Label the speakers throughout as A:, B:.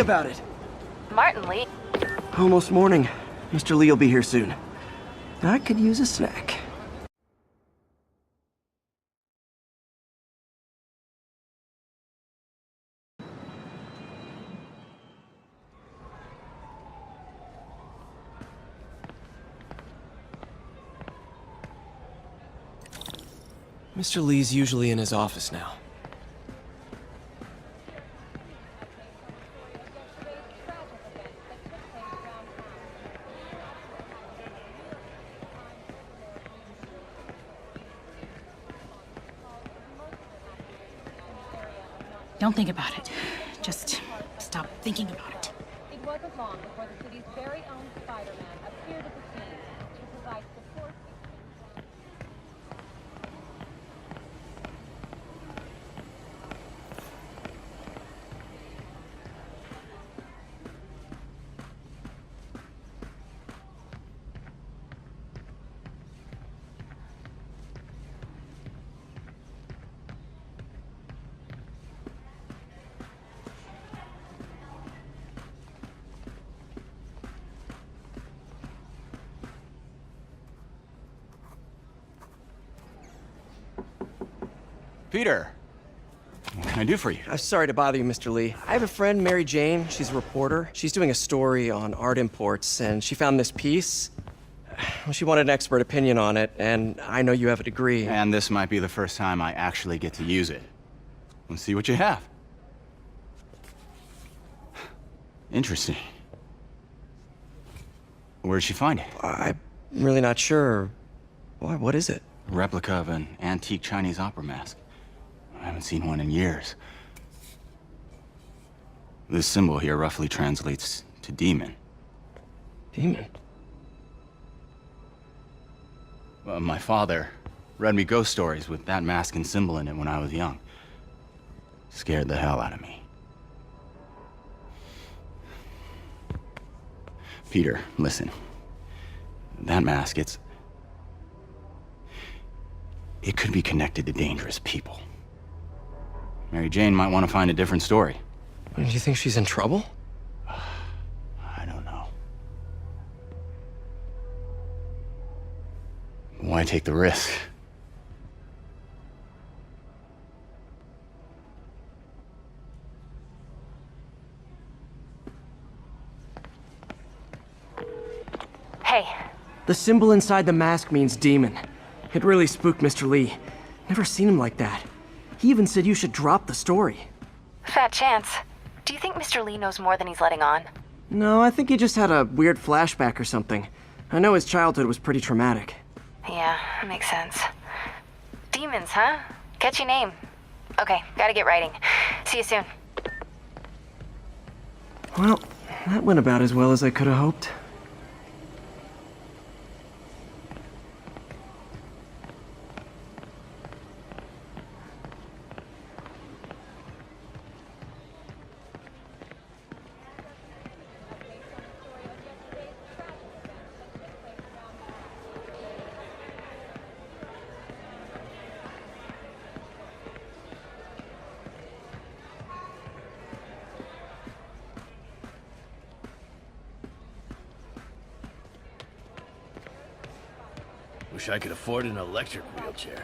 A: about it.
B: Mr.Li.
A: Almost morning. Mr. Li will be here soon. I could use a snack. Mr. Li's usually in his office now.
C: Don't think about it. Just stop thinking about it.
D: It wasn't long before the city's very own Spider-Man appeared at the scene to provide support.
E: Peter, what can I do for you?
A: I'm sorry to bother you, Mr. Li. I have a friend, Mary Jane. She's a reporter. She's doing a story on art imports, and she found this piece. Well, she wanted an expert opinion on it, and I know you have a degree.
E: And this might be the first time I actually get to use it. Let's see what you have. Interesting. Where did she find it?
A: I'm really not sure. Why, what is it?
E: A replica of an antique Chinese opera mask. I haven't seen one in years. This symbol here roughly translates to demon.
A: Demon?
E: My father read me ghost stories with that mask and symbol in it when I was young. Scared the hell out of me. Peter, listen. That mask, it could be connected to dangerous people. Mary Jane might want to find a different story.
A: Do you think she's in trouble?
E: I don't know. Why take the risk?
B: Hey.
A: The symbol inside the mask means demon. It really spooked Mr. Li. Never seen him like that. He even said you should drop the story.
B: Fat chance. Do you think Mr.Li knows more than he's letting on?
A: No, I think he just had a weird flashback or something. I know his childhood was pretty traumatic.
B: Yeah, makes sense. Demons, huh? Catchy name. Okay, gotta get writing. See you soon.
A: Well, that went about as well as I could have hoped.
F: Wish I could afford an electric wheelchair.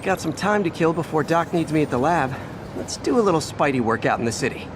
A: Got some time to kill before Doc needs me at the lab. Let's do a little Spidey workout in the city.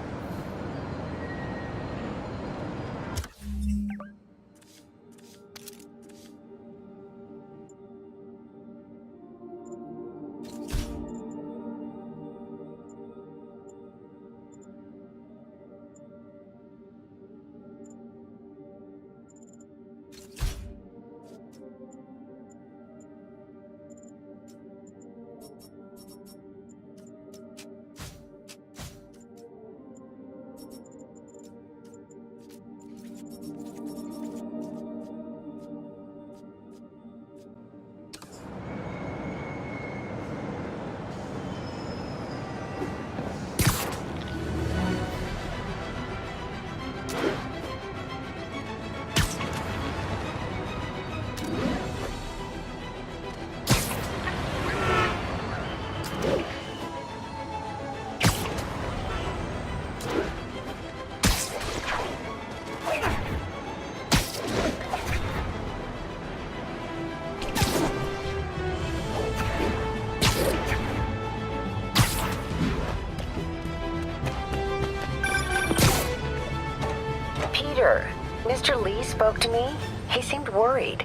G: Peter, Mr. Li spoke to me. He seemed worried.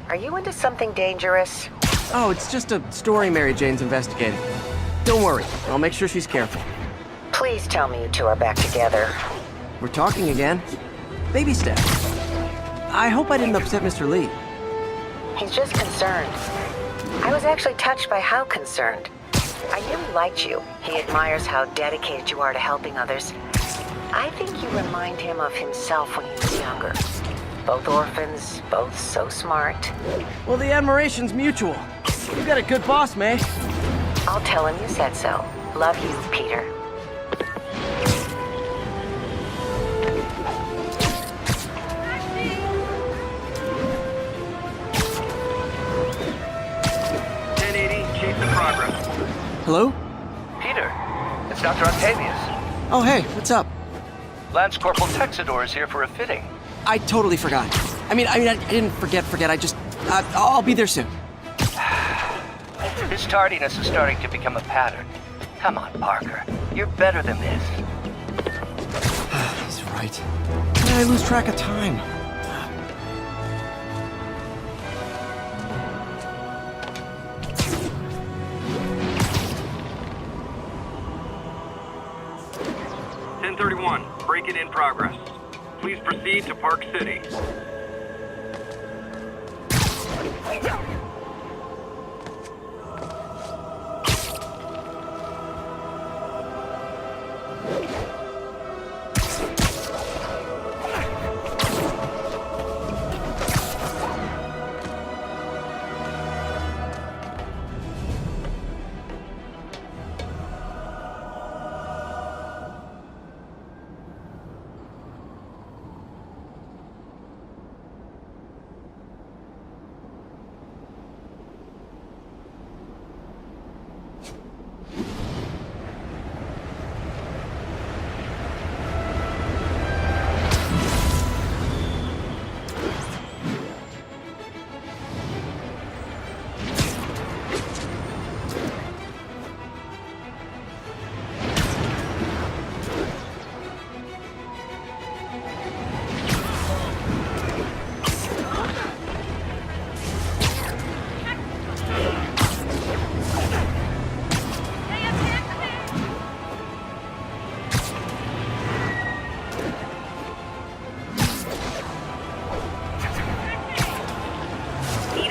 G: Are you into something dangerous?
A: Oh, it's just a story Mary Jane's investigating. Don't worry, I'll make sure she's careful.
G: Please tell me you two are back together.
A: We're talking again. Baby steps. I hope I didn't upset Mr. Li.
G: He's just concerned. I was actually touched by how concerned. I really liked you. He admires how dedicated you are to helping others. I think you remind him of himself when he was younger. Both orphans, both so smart.
A: Well, the admiration's mutual. You got a good boss, May.
G: I'll tell him you said so. Love you, Peter.
A: Hello?
H: Peter, it's Dr. Octavius.
A: Oh, hey, what's up?
H: Lance Corporal Texador is here for a fitting.
A: I totally forgot. I didn't forget. I just, I'll be there soon.
H: His tardiness is starting to become a pattern. Come on, Parker. You're better than this.
A: He's right. How did I lose track of time?
I: Break-in in progress. Please proceed to Park City.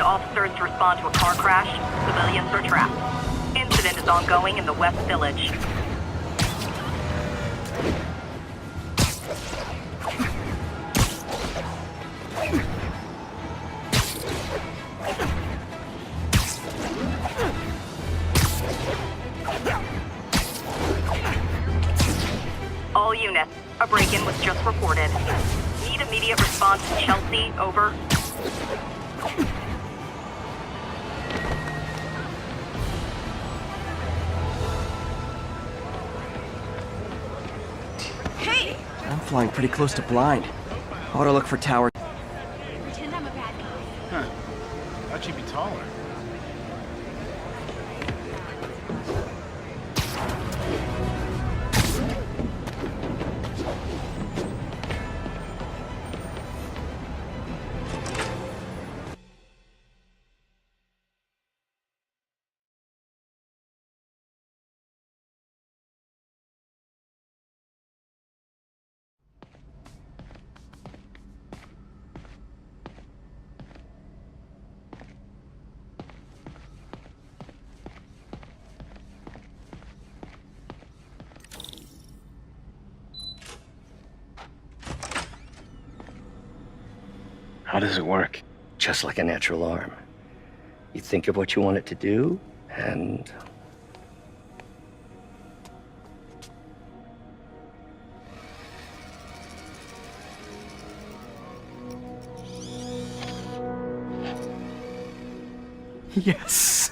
J: Officers to respond to a car crash. Civilians are trapped. Incident is ongoing in the West Village. All units, a break-in was just reported. Need immediate response to Chelsea, over.
A: I'm flying pretty close to blind. I ought to look for tower.
C: Pretend I'm a bad guy.
K: Huh. Thought she'd be taller.
F: How does it work? Just like a natural arm. You think of what you want it to do, and...
A: Yes.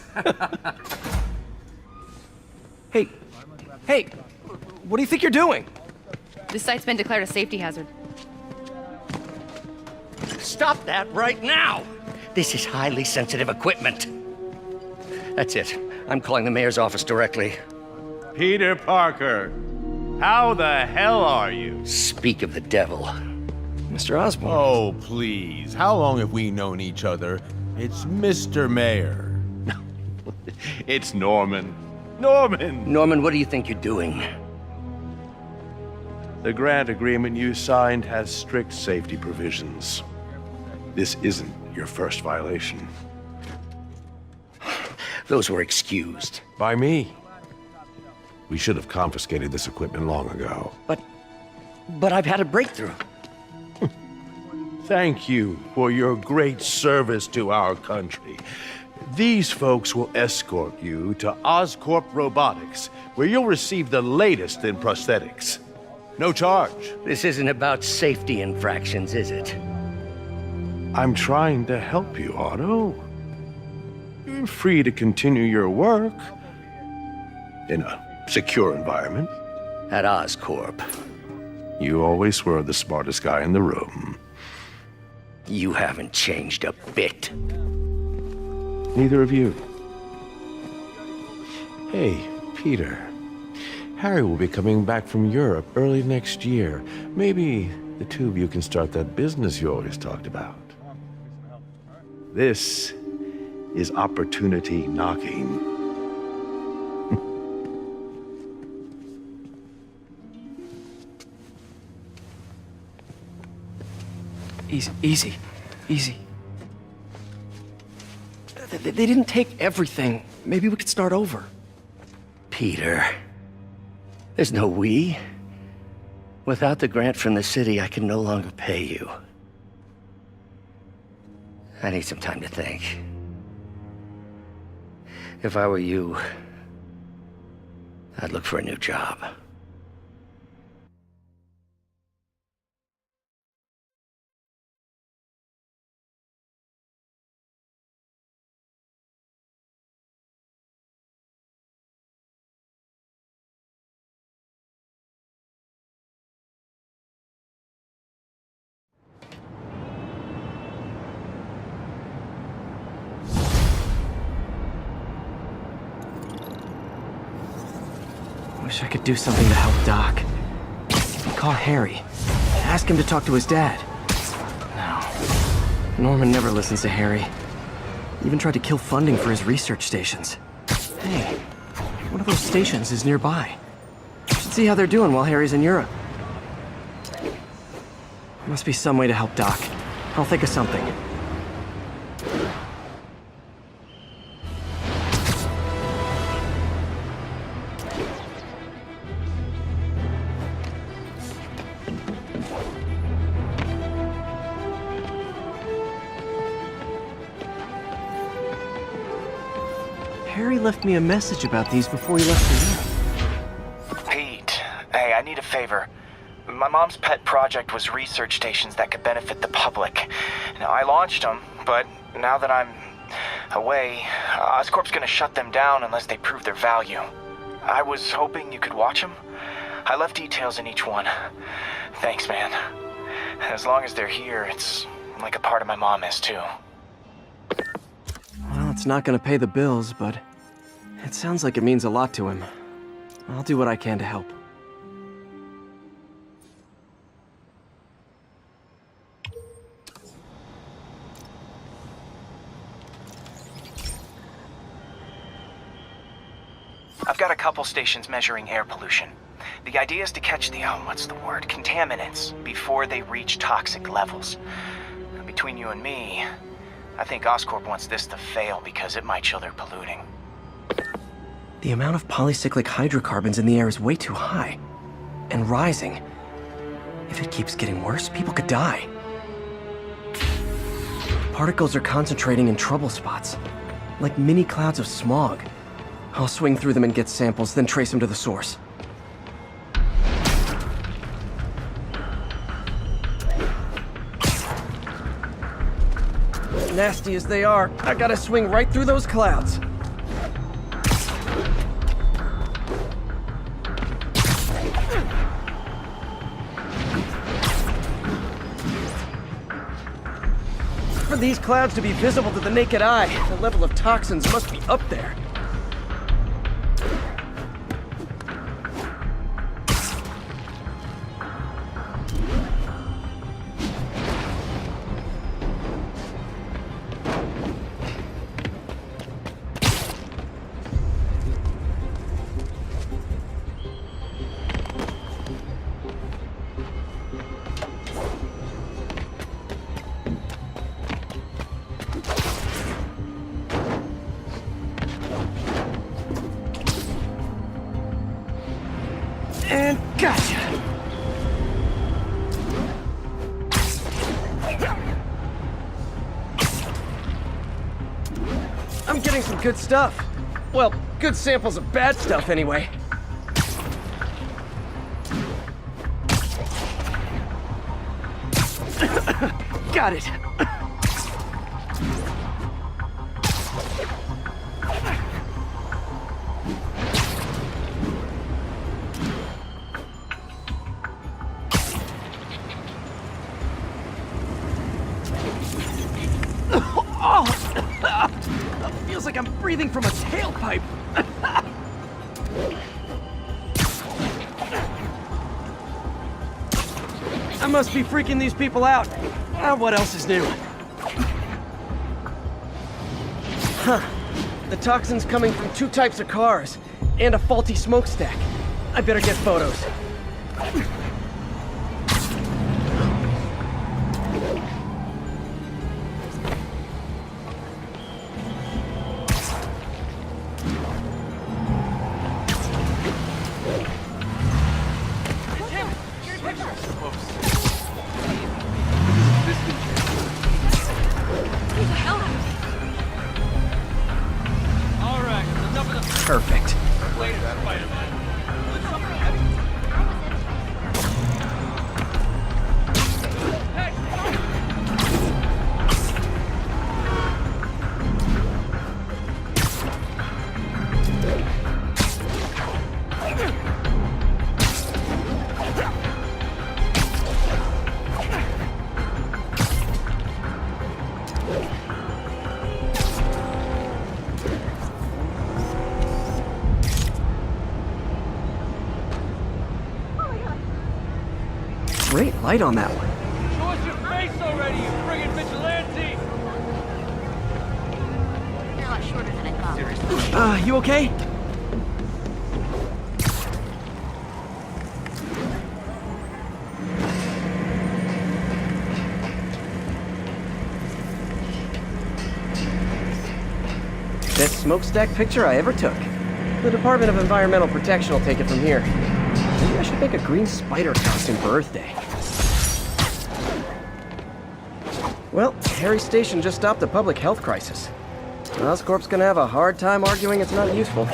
A: Hey, what do you think you're doing?
L: This site's been declared a safety hazard.
F: Stop that right now! This is highly sensitive equipment. That's it. I'm calling the mayor's office directly.
K: Peter Parker, how the hell are you?
F: Speak of the devil.
A: Mr. Osborn.
K: Oh, please. How long have we known each other? It's Mr. Mayor. It's Norman. Norman!
F: Norman, what do you think you're doing?
M: The grant agreement you signed has strict safety provisions. This isn't your first violation.
F: Those were excused.
M: By me. We should have confiscated this equipment long ago.
F: But I've had a breakthrough.
M: Thank you for your great service to our country. These folks will escort you to Oscorp Robotics, where you'll receive the latest in prosthetics. No charge.
F: This isn't about safety infractions, is it?
M: I'm trying to help you, Otto. You're free to continue your work in a secure environment.
F: At Oscorp.
M: You always were the smartest guy in the room.
F: You haven't changed a bit.
M: Neither of you. Hey, Peter. Harry will be coming back from Europe early next year. Maybe the two of you can start that business you always talked about. This is opportunity knocking.
A: Easy. They didn't take everything. Maybe we could start over.
F: Peter, there's no we. Without the grant from the city, I can no longer pay you. I need some time to think. If I were you, I'd look for a new job.
A: Wish I could do something to help Doc. Call Harry. Ask him to talk to his dad. No. Norman never listens to Harry. Even tried to kill funding for his research stations. Hey, one of those stations is nearby. Should see how they're doing while Harry's in Europe. Must be some way to help Doc. I'll think of something. Harry left me a message about these before he left for Europe.
N: Pete, hey, I need a favor. My mom's pet project was research stations that could benefit the public. Now, I launched them, but now that I'm away, Oscorp's gonna shut them down unless they prove their value. I was hoping you could watch them. I left details in each one. Thanks, man. As long as they're here, it's like a part of my mom is, too.
A: Well, it's not gonna pay the bills, but it sounds like it means a lot to him. I'll do what I can to help.
N: I've got a couple stations measuring air pollution. The idea is to catch the, contaminants before they reach toxic levels. Between you and me, I think Oscorp wants this to fail because it might show they're polluting.
A: The amount of polycyclic hydrocarbons in the air is way too high. And rising. If it keeps getting worse, people could die. Particles are concentrating in trouble spots, like mini clouds of smog. I'll swing through them and get samples, then trace them to the source. Nasty as they are, I gotta swing right through those clouds. For these clouds to be visible to the naked eye, the level of toxins must be up there. And gotcha! I'm getting some good stuff. Well, good samples of bad stuff anyway. Got it. Feels like I'm breathing from a tailpipe. I must be freaking these people out. What else is new? Huh. The toxin's coming from 2 types of cars, and a faulty smokestack. I better get photos. Perfect. Great light on that one.
O: Show us your face already, you friggin' vigilante!
B: You're a lot shorter than I thought.
A: You okay? Best smokestack picture I ever took. The Department of Environmental Protection will take it from here. Maybe I should make a green spider costume for Earth Day. Well, Harry Station just stopped a public health crisis. Oscorp's gonna have a hard time arguing it's not useful.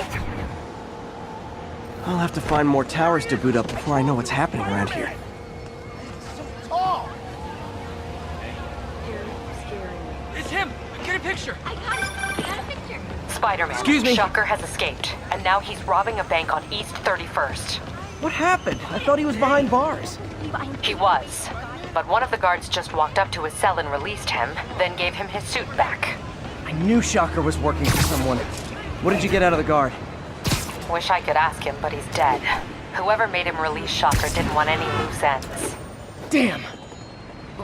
A: I'll have to find more towers to boot up before I know what's happening around here.
O: It's him! Get a picture!
J: I got a picture.
P: Spider-Man.
A: Excuse me?
P: Shocker has escaped, and now he's robbing a bank on East 31st.
A: What happened? I thought he was behind bars.
P: He was. But one of the guards just walked up to his cell and released him, then gave him his suit back.
A: I knew Shocker was working for someone. What did you get out of the guard?
P: Wish I could ask him, but he's dead. Whoever made him release Shocker didn't want any loose ends.
A: Damn!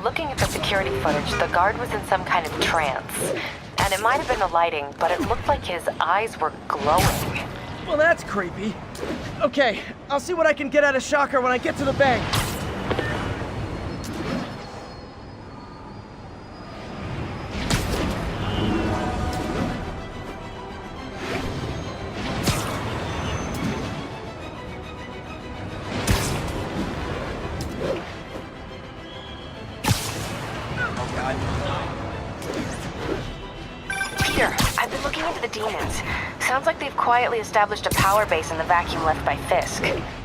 P: Looking at the security footage, the guard was in some kind of trance. And it might have been the lighting, but it looked like his eyes were glowing.
A: Well, that's creepy. Okay, I'll see what I can get out of Shocker when I get to the bank.
B: Peter, I've been looking into the demons. Sounds like they've quietly established a power base in the vacuum left by Fisk.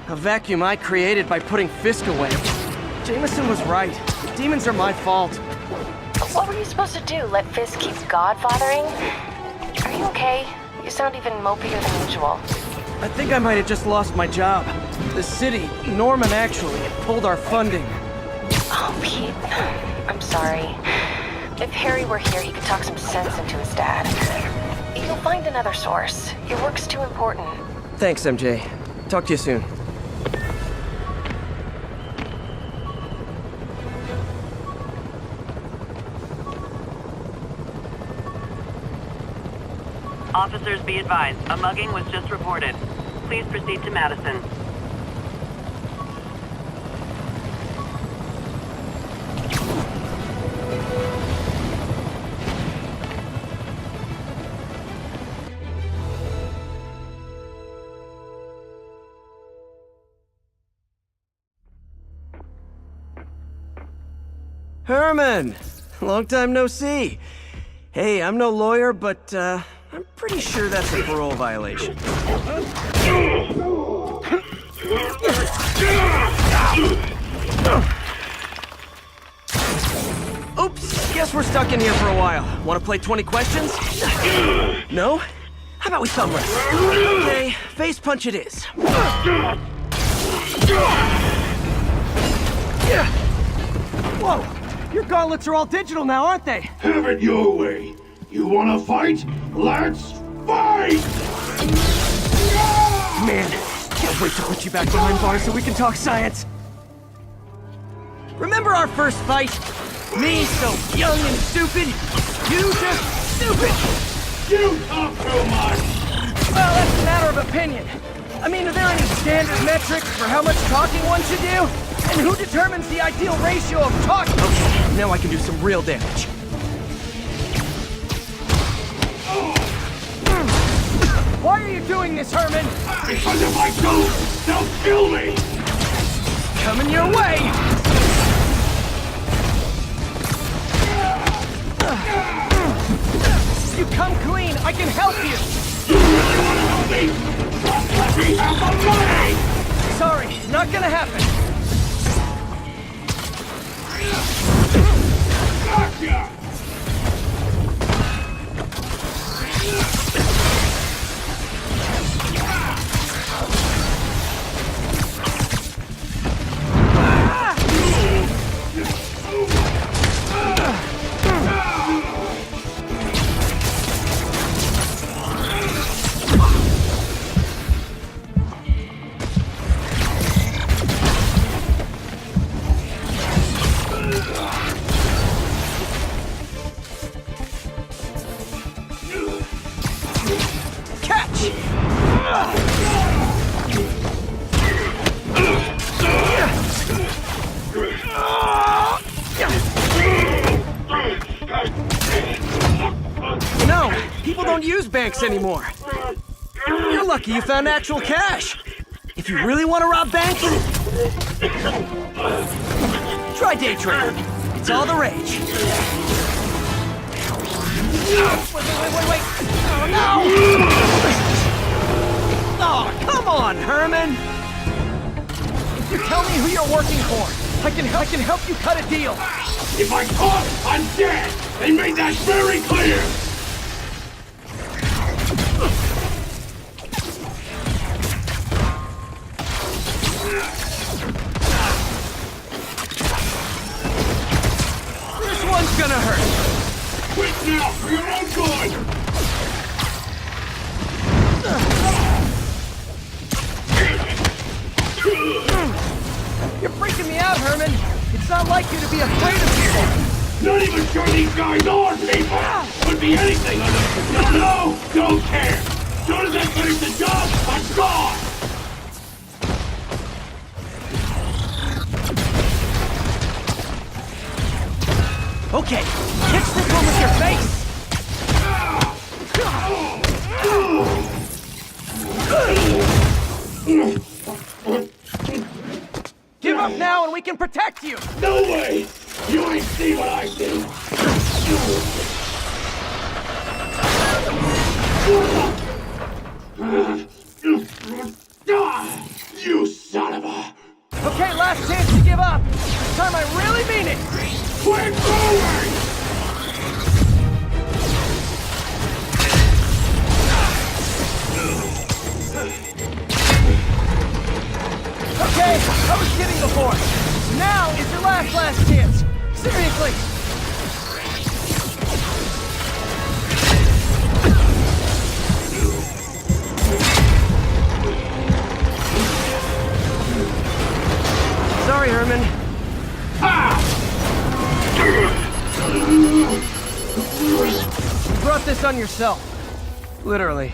A: A vacuum I created by putting Fisk away. Jameson was right. The demons are my fault.
B: What were you supposed to do? Let Fisk keep godfathering? Are you okay? You sound even mopier than usual.
A: I think I might have just lost my job. The city, Norman actually, pulled our funding.
B: Oh, Pete. I'm sorry. If Harry were here, he could talk some sense into his dad. You'll find another source. Your work's too important.
A: Thanks, MJ. Talk to you soon.
J: Officers be advised, a mugging was just reported. Please proceed to Madison.
A: Herman! Long time no see. Hey, I'm no lawyer, but I'm pretty sure that's a parole violation. Oops, guess we're stuck in here for a while. Want to play 20 questions? No? How about we thumb wrestle? Okay, face punch it is. Whoa! Your gauntlets are all digital now, aren't they?
Q: Have it your way. You wanna fight? Let's fight!
A: Man, can't wait to put you back behind bars so we can talk science. Remember our first fight? Me so young and stupid, you just stupid!
Q: You talk too much!
A: Well, that's a matter of opinion. I mean, are there any standard metrics for how much talking one should do? And who determines the ideal ratio of talking? Okay, now I can do some real damage. Why are you doing this, Herman?
Q: Because if I don't, they'll kill me!
A: Coming your way! If you come clean, I can help you!
Q: You really want to help me? Just let me have the money!
A: Sorry, not gonna happen.
Q: Gotcha!
A: No, people don't use banks anymore. You're lucky you found actual cash. If you really want to rob banks, try day trading. It's all the rage. Wait. Oh, no! Oh, come on, Herman! If you tell me who you're working for, I can help you cut a deal.
Q: If I talk, I'm dead! They made that very clear!
A: This one's gonna hurt.
Q: Quit now, for your own good!
A: You're freaking me out, Herman. It's not like you to be afraid of people.
Q: Not even sure these guys are people! Could be anything other No, don't care! Soon as I finish the job, I'm gone!
A: Okay, catch this one with your face! Give up now and we can protect you!
Q: No way! You ain't see what I see! You son of a...
A: Okay, last chance to give up! This time I really mean it!
Q: Quit moving!
A: Okay, I was kidding before. Now is your last chance. Seriously. Sorry, Herman. You brought this on yourself. Literally.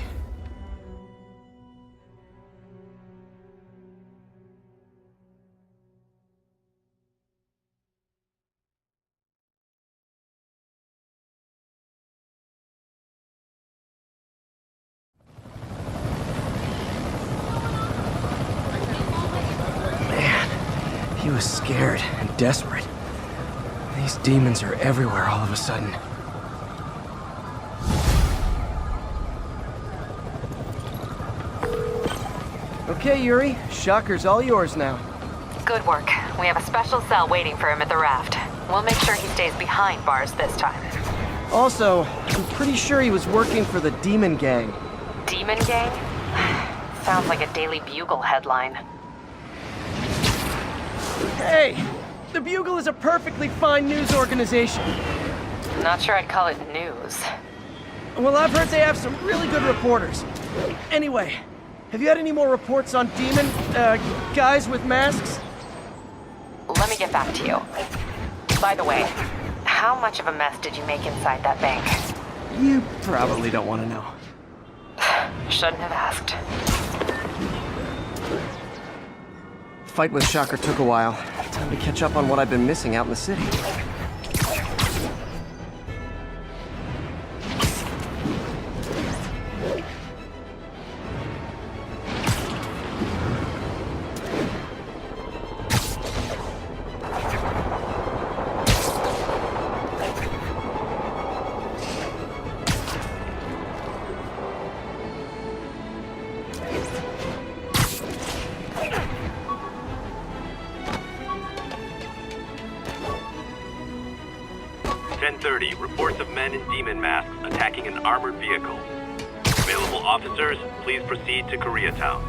A: He was scared and desperate. These demons are everywhere all of a sudden. Okay, Yuri. Shocker's all yours now.
P: Good work. We have a special cell waiting for him at the raft. We'll make sure he stays behind bars this time.
A: Also, I'm pretty sure he was working for the Demon Gang.
P: Demon Gang? Sounds like a Daily Bugle headline.
A: Hey! The Bugle is a perfectly fine news organization.
P: Not sure I'd call it news.
A: Well, I've heard they have some really good reporters. Anyway, have you had any more reports on demon, guys with masks?
P: Let me get back to you. By the way, how much of a mess did you make inside that bank?
A: You probably don't want to know.
P: Shouldn't have asked.
A: Fight with Shocker took a while. Time to catch up on what I've been missing out in the city.
I: Reports of men in demon masks attacking an armored vehicle. Available officers, please proceed to Koreatown.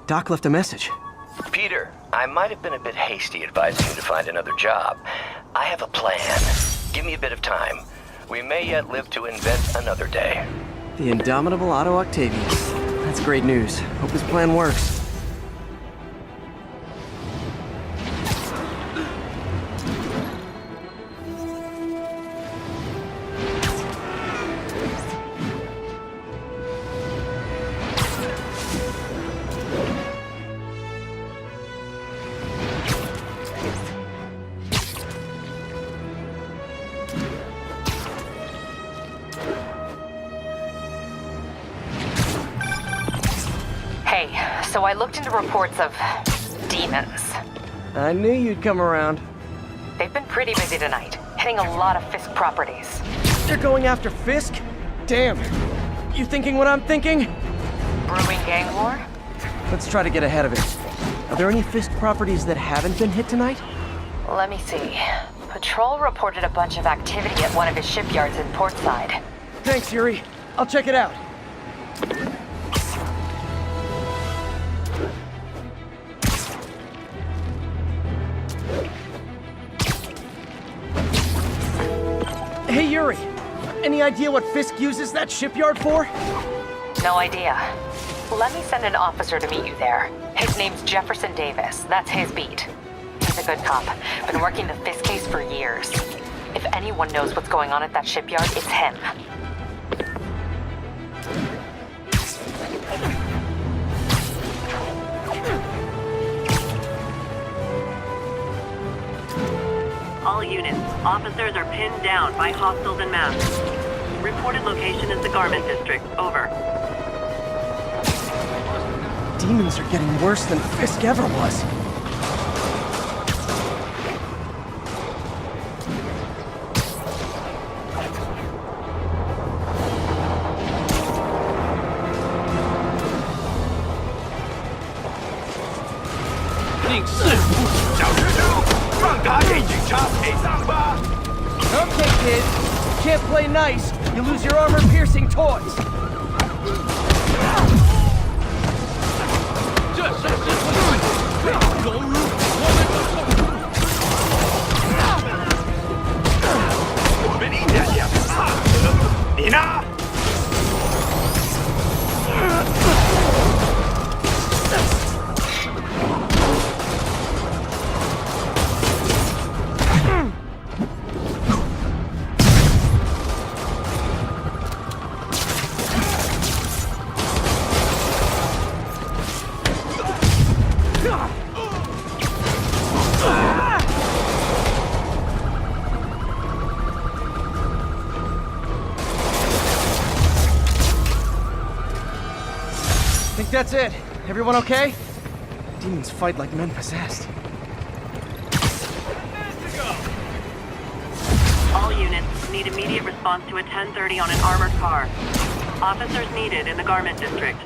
A: Doc left a message.
F: Peter, I might have been a bit hasty advising you to find another job. I have a plan. Give me a bit of time. We may yet live to invent another day.
A: The indomitable Otto Octavius. That's great news. Hope his plan works.
P: So I looked into reports of demons.
A: I knew you'd come around.
P: They've been pretty busy tonight, hitting a lot of Fisk properties.
A: They're going after Fisk? Damn. You thinking what I'm thinking?
P: Brewing gang war?
A: Let's try to get ahead of it. Are there any Fisk properties that haven't been hit tonight?
P: Let me see. Patrol reported a bunch of activity at one of his shipyards in Portside.
A: Thanks, Yuri. I'll check it out. Hey, Yuri. Any idea what Fisk uses that shipyard for?
P: No idea. Let me send an officer to meet you there. His name's Jefferson Davis. That's his beat. He's a good cop. Been working the Fisk case for years. If anyone knows what's going on at that shipyard, it's him.
J: All units, officers are pinned down by hostiles and masks. Reported location is the Garment District. Over.
A: Demons are getting worse than Fisk ever was. Okay, kid. You can't play nice. You lose your armor-piercing toys. Think that's it. Everyone okay? Demons fight like men possessed.
J: units, need immediate response to a 1030 on an armored car. Officers needed in the garment district.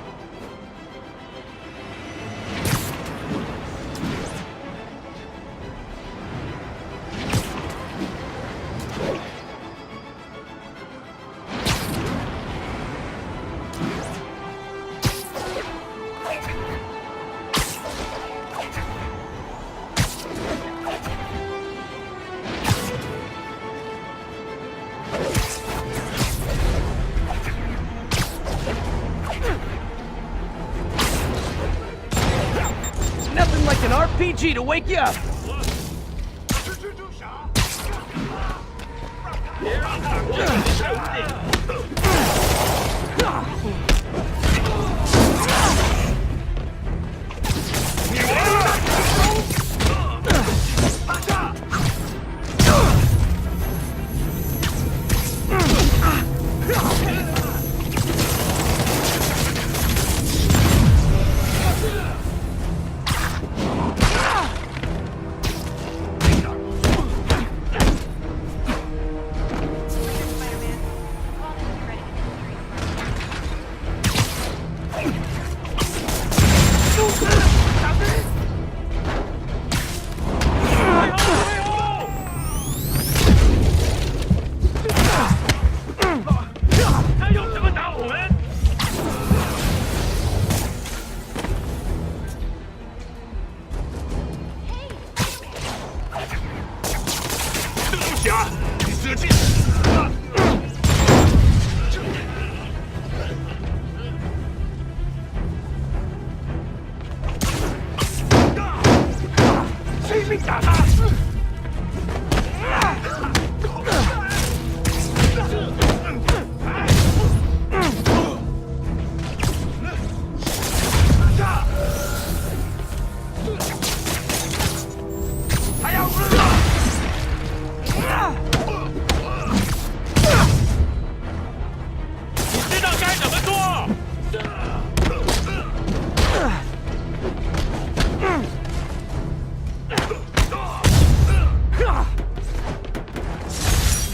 O: Nothing like an RPG to wake you up.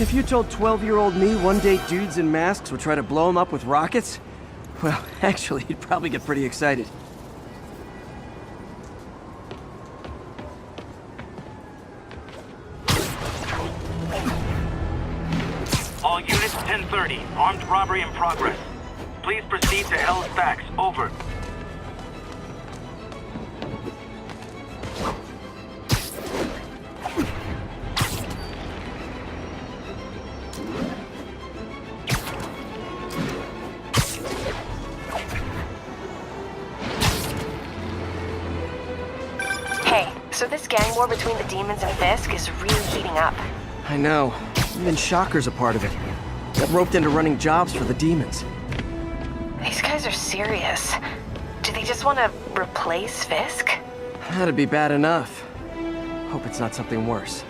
O: If you told 12-year-old me one day dudes in masks would try to blow him up with rockets, well, actually, he'd probably get pretty excited.
I: All units 1030. Armed robbery in progress. Please proceed to Hell's Backs. Over.
B: Hey, so this gang war between the demons and Fisk is really heating up.
A: I know. Even Shocker's a part of it. Got roped into running jobs for the demons.
B: These guys are serious. Do they just want to replace Fisk?
A: That'd be bad enough. Hope it's not something worse.